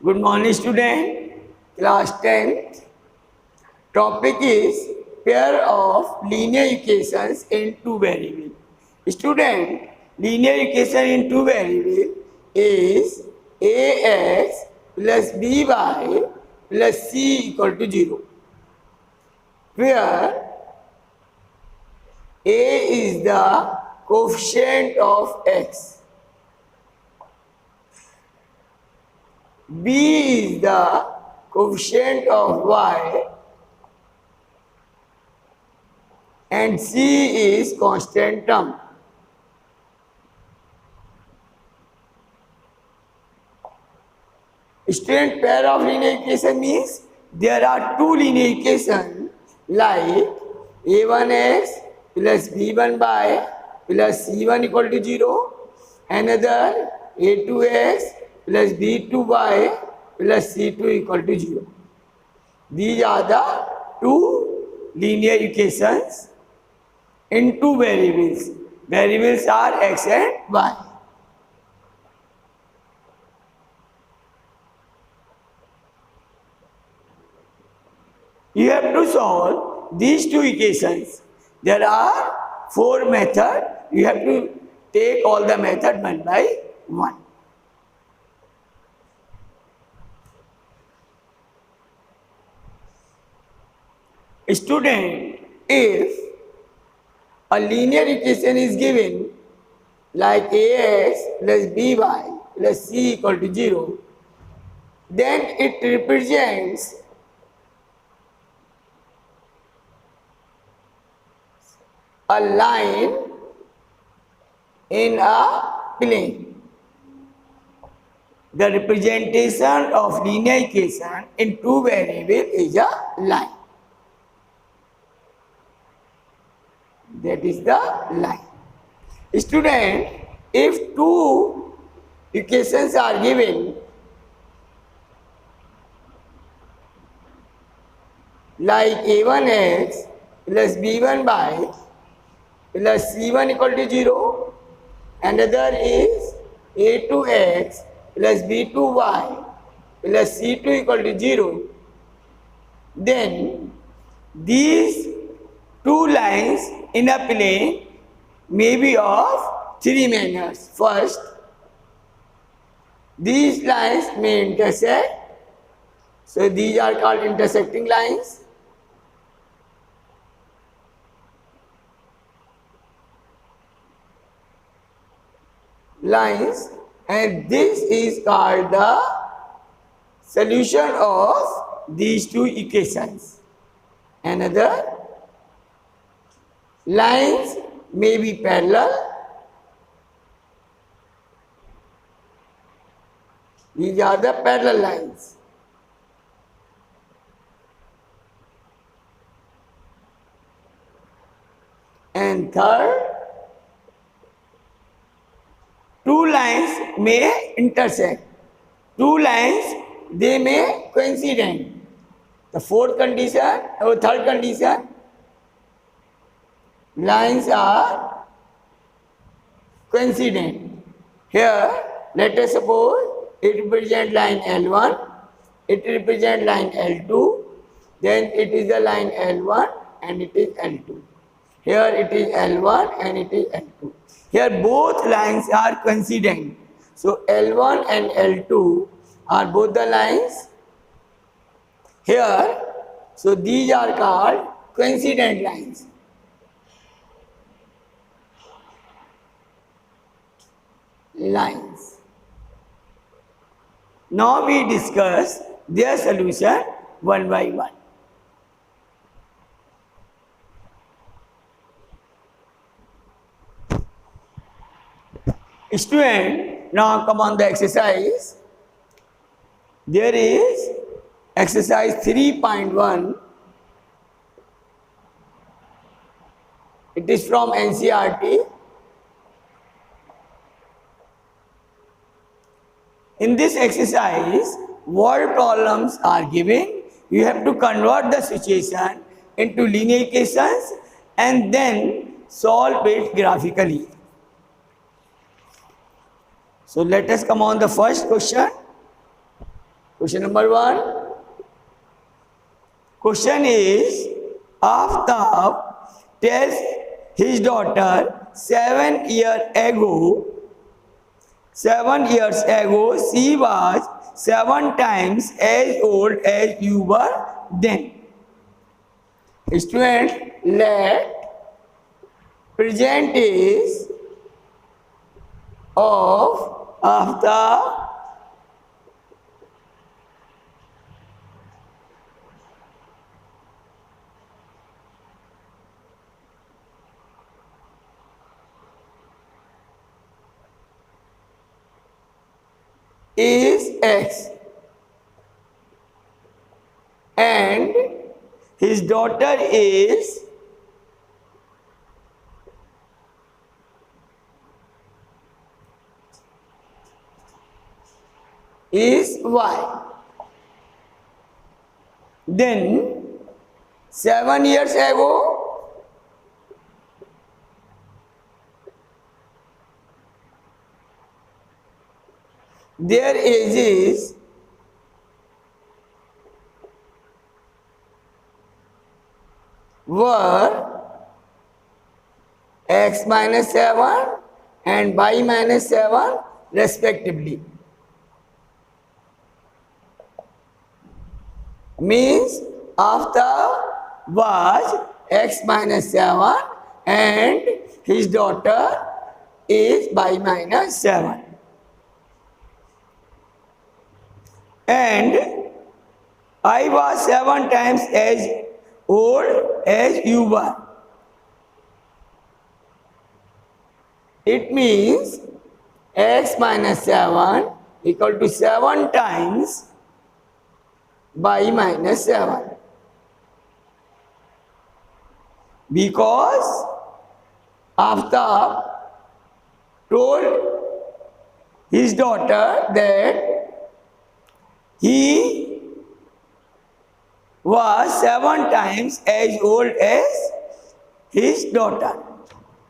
Good morning, student. Class 10th. Topic is pair of linear equations in two variables. Student, linear equation in two variables is ax plus by plus c equal to 0. Where a is the coefficient of x, b is the coefficient of y, and c is constant term. Student, pair of linear equation means there are two linear equations like a1x plus b1 by plus c1 equal to 0, another a2x plus b2 by plus c2 equal to 0. These are the two linear equations in two variables. Variables are x and y. You have to solve these two equations. There are 4 methods. You have to take all the methods one by one. Student, if a linear equation is given like ax plus by plus c equal to 0, then it represents a line in a plane. The representation of linear equation in two variables is a line. That is the line. Student, if two equations are given like a1x plus b1 by plus c1 equal to 0, another is a2x plus b2y plus c2 equal to 0, then these two lines in a plane may be of three manners. First, these lines may intersect, so these are called intersecting lines. And this is called the solution of these two equations. Another, lines may be parallel. These are the parallel lines. And third, two lines may intersect. Two lines, they may coincident. The fourth condition or third condition, lines are coincident. Here, let us suppose it represents line L1, it represents line L2, then it is the line L1 and it is L2. Here it is L1 and it is L2. Here both lines are coincident. So L1 and L2 are both the lines. Here, so these are called coincident lines. Now we discuss their solution one by one. Student, now come on the exercise. There is exercise 3.1. It is from NCERT. In this exercise, word problems are given. You have to convert the situation into linear equations and then solve it graphically. So let us come on the first question. Question number 1. Question is, Aftab tells his daughter 7 years ago she was 7 times as old as you were then. Student, let present is of Aftab is X and his daughter is Y. Then 7 years ago their ages were X minus 7 and Y minus 7 respectively. Means Aftab was X minus 7 and his daughter is Y minus 7. And I was 7 times as old as you were. It means X minus 7 equal to 7 times Y minus 7. Because Aftab told his daughter that he was 7 times as old as his daughter.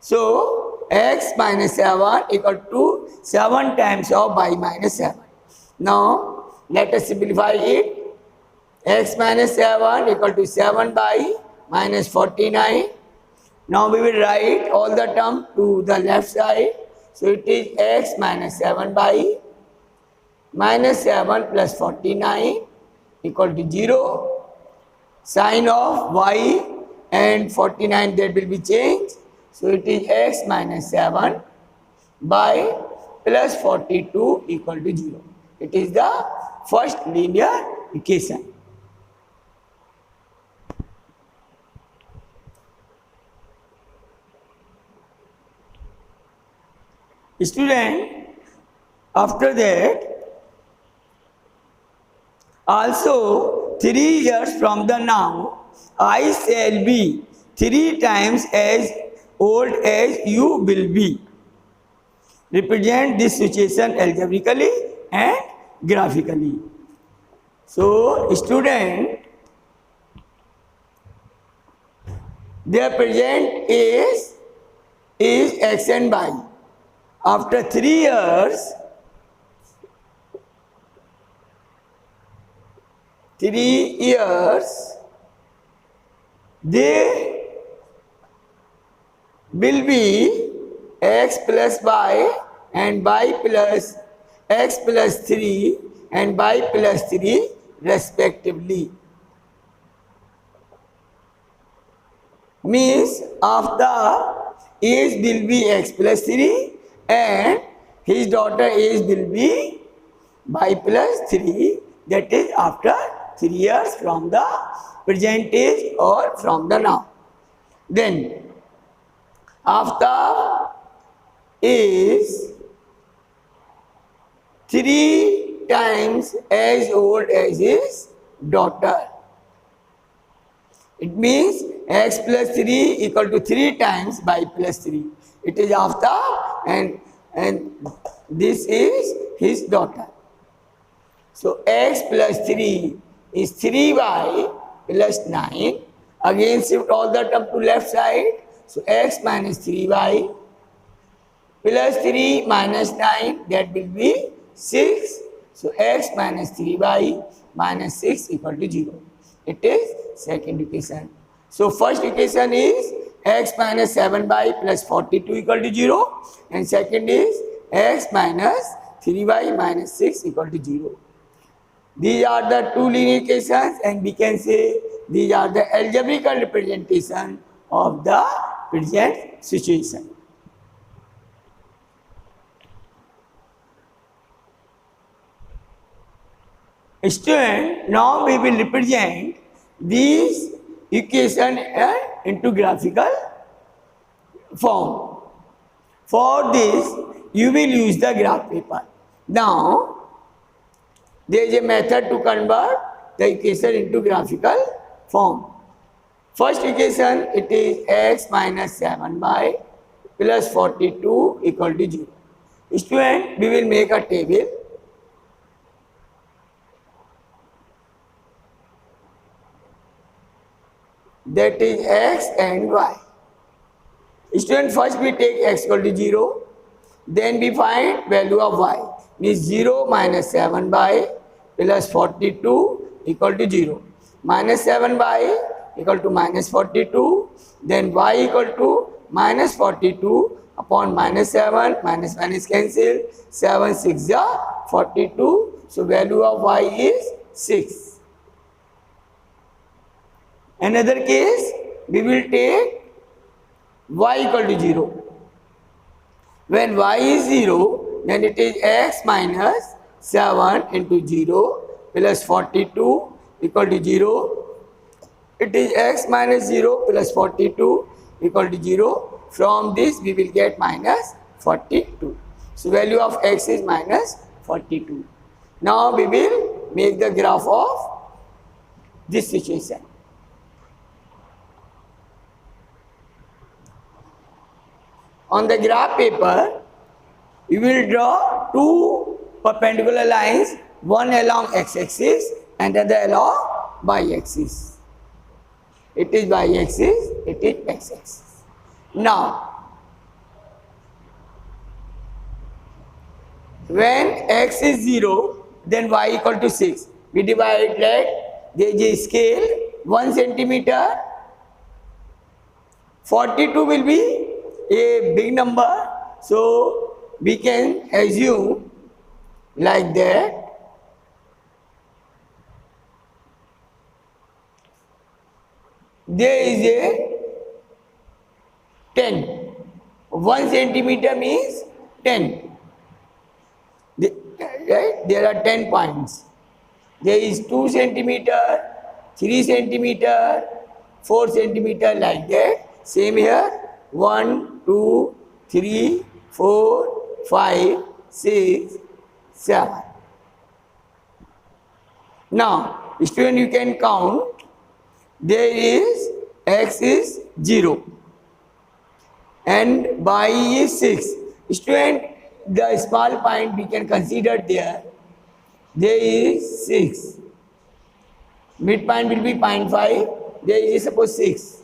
So X minus 7 equal to 7 times of Y minus 7. Now let us simplify it. X minus 7 equal to 7 by minus 49. Now we will write all the terms to the left side. So it is X minus 7 by minus 7 plus 49 equal to 0. Sign of Y and 49 that will be changed. So it is X minus 7 by plus 42 equal to 0. It is the first linear equation. Student, after that, also 3 years from the now, I shall be 3 times as old as you will be. Represent this situation algebraically and graphically. So, student, their present is X and Y. After 3 years, they will be X plus Y and Y plus X plus 3 and Y plus 3 respectively. Means after age will be X plus 3 and his daughter age will be Y plus 3, that is after 3 years from the present age or from the now. Then after is 3 times as old as his daughter. It means X plus 3 equal to 3 times Y plus 3. It is after and this is his daughter. So X plus 3 is 3Y plus 9. Again shift all the term to left side. So X minus 3Y plus 3 minus 9, that will be 6. So x minus 3y minus 6 equal to 0. It is second equation. So first equation is x minus 7y plus 42 equal to 0, and second is x minus 3y minus 6 equal to 0. These are the two linear equations, and we can say these are the algebraical representation of the present situation. Student, now we will represent these equations into graphical form. For this, you will use the graph paper. Now, there is a method to convert the equation into graphical form. First equation, it is x minus 7y plus 42 equal to 0. Student, we will make a table. That is x and y. Student, first we take x equal to 0, then we find value of y, means 0 minus 7y plus 42 equal to 0. Minus 7y equal to minus 42, then y equal to minus 42 upon minus 7, minus minus cancel, 7 6 are 42, so value of y is 6. Another case, we will take y equal to 0. When y is 0, then it is x minus 7 into 0 plus 42 equal to 0. It is x minus 0 plus 42 equal to 0. From this, we will get minus 42. So, value of x is minus 42. Now, we will make the graph of this situation. On the graph paper, we will draw two perpendicular lines, one along x-axis and other along y-axis. It is y-axis, it is x-axis. Now, when x is 0, then y equal to 6. We divide that, there is a scale, 1 centimeter. 42 will be a big number, so we can assume like that. There is a 10. 1 centimeter means 10. Right? There are 10 points. There is 2 centimeter, 3 centimeter, 4 centimeter, like that. Same here. 1, 2, 3, 4, 5, 6, 7. Now, student, you can count. There is x is 0 and y is 6. Student, the small point we can consider there. There is 6. Midpoint will be 0.5. There is suppose 6.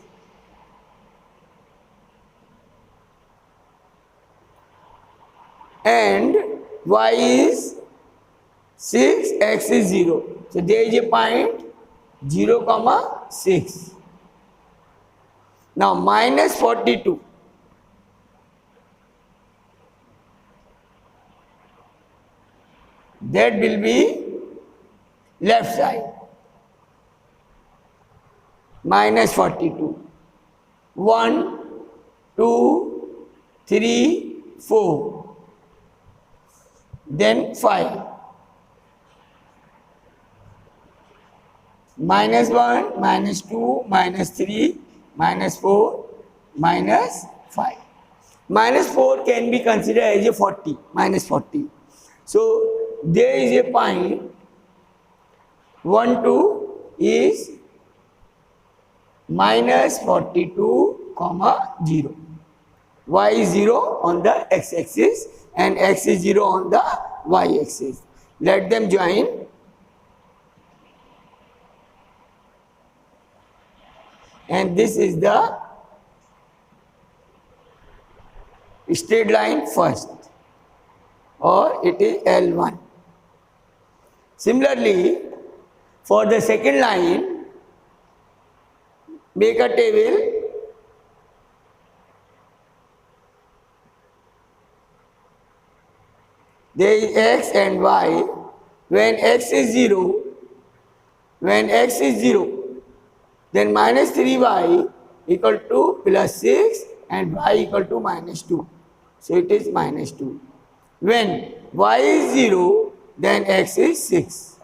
And y is 6, x is 0. So there is a point 0, comma 6. Now minus 42. That will be left side. Minus 42. 1, 2, 3, 4. Then 5. Minus 1, minus 2, minus 3, minus 4, minus 5. Minus 4 can be considered as a 40, minus 40. So, there is a point 1, 2 is minus 42, comma 0. Y is 0 on the x-axis and x is 0 on the y-axis. Let them join. And this is the straight line first, or it is L1. Similarly, for the second line, make a table. There is x and y. When x is 0, then minus 3y equal to plus 6 and y equal to minus 2. So it is minus 2. When y is 0, then x is 6.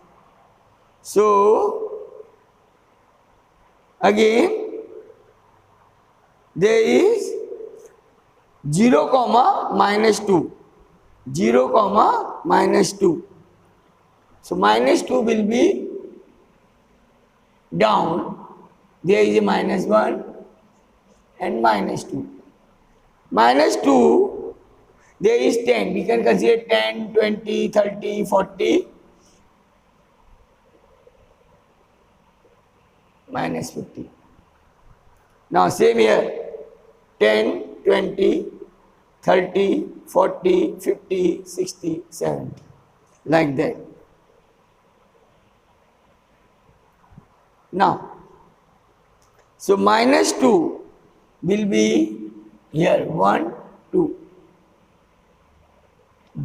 So again there is 0 comma minus 2. 0 comma minus 2. So minus 2 will be down. There is a minus 1 and minus 2. Minus 2, there is 10. We can consider 10, 20, 30, 40. Minus 50. Now same here. 10, 20, 30, 40, 50, 60, 70. Like that. Now, so minus 2 will be here 1, 2.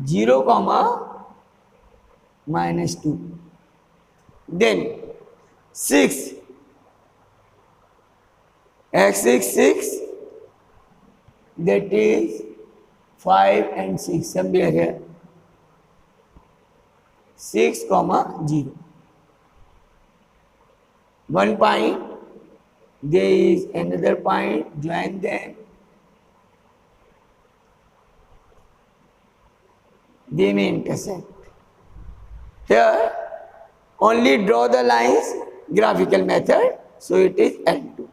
0 comma minus 2. Then 6. X is 6. That is 5 and 6. Somewhere here. 6 comma 0. 1 point, there is another point, join them. They may intersect. Here, only draw the lines, graphical method, so it is L2.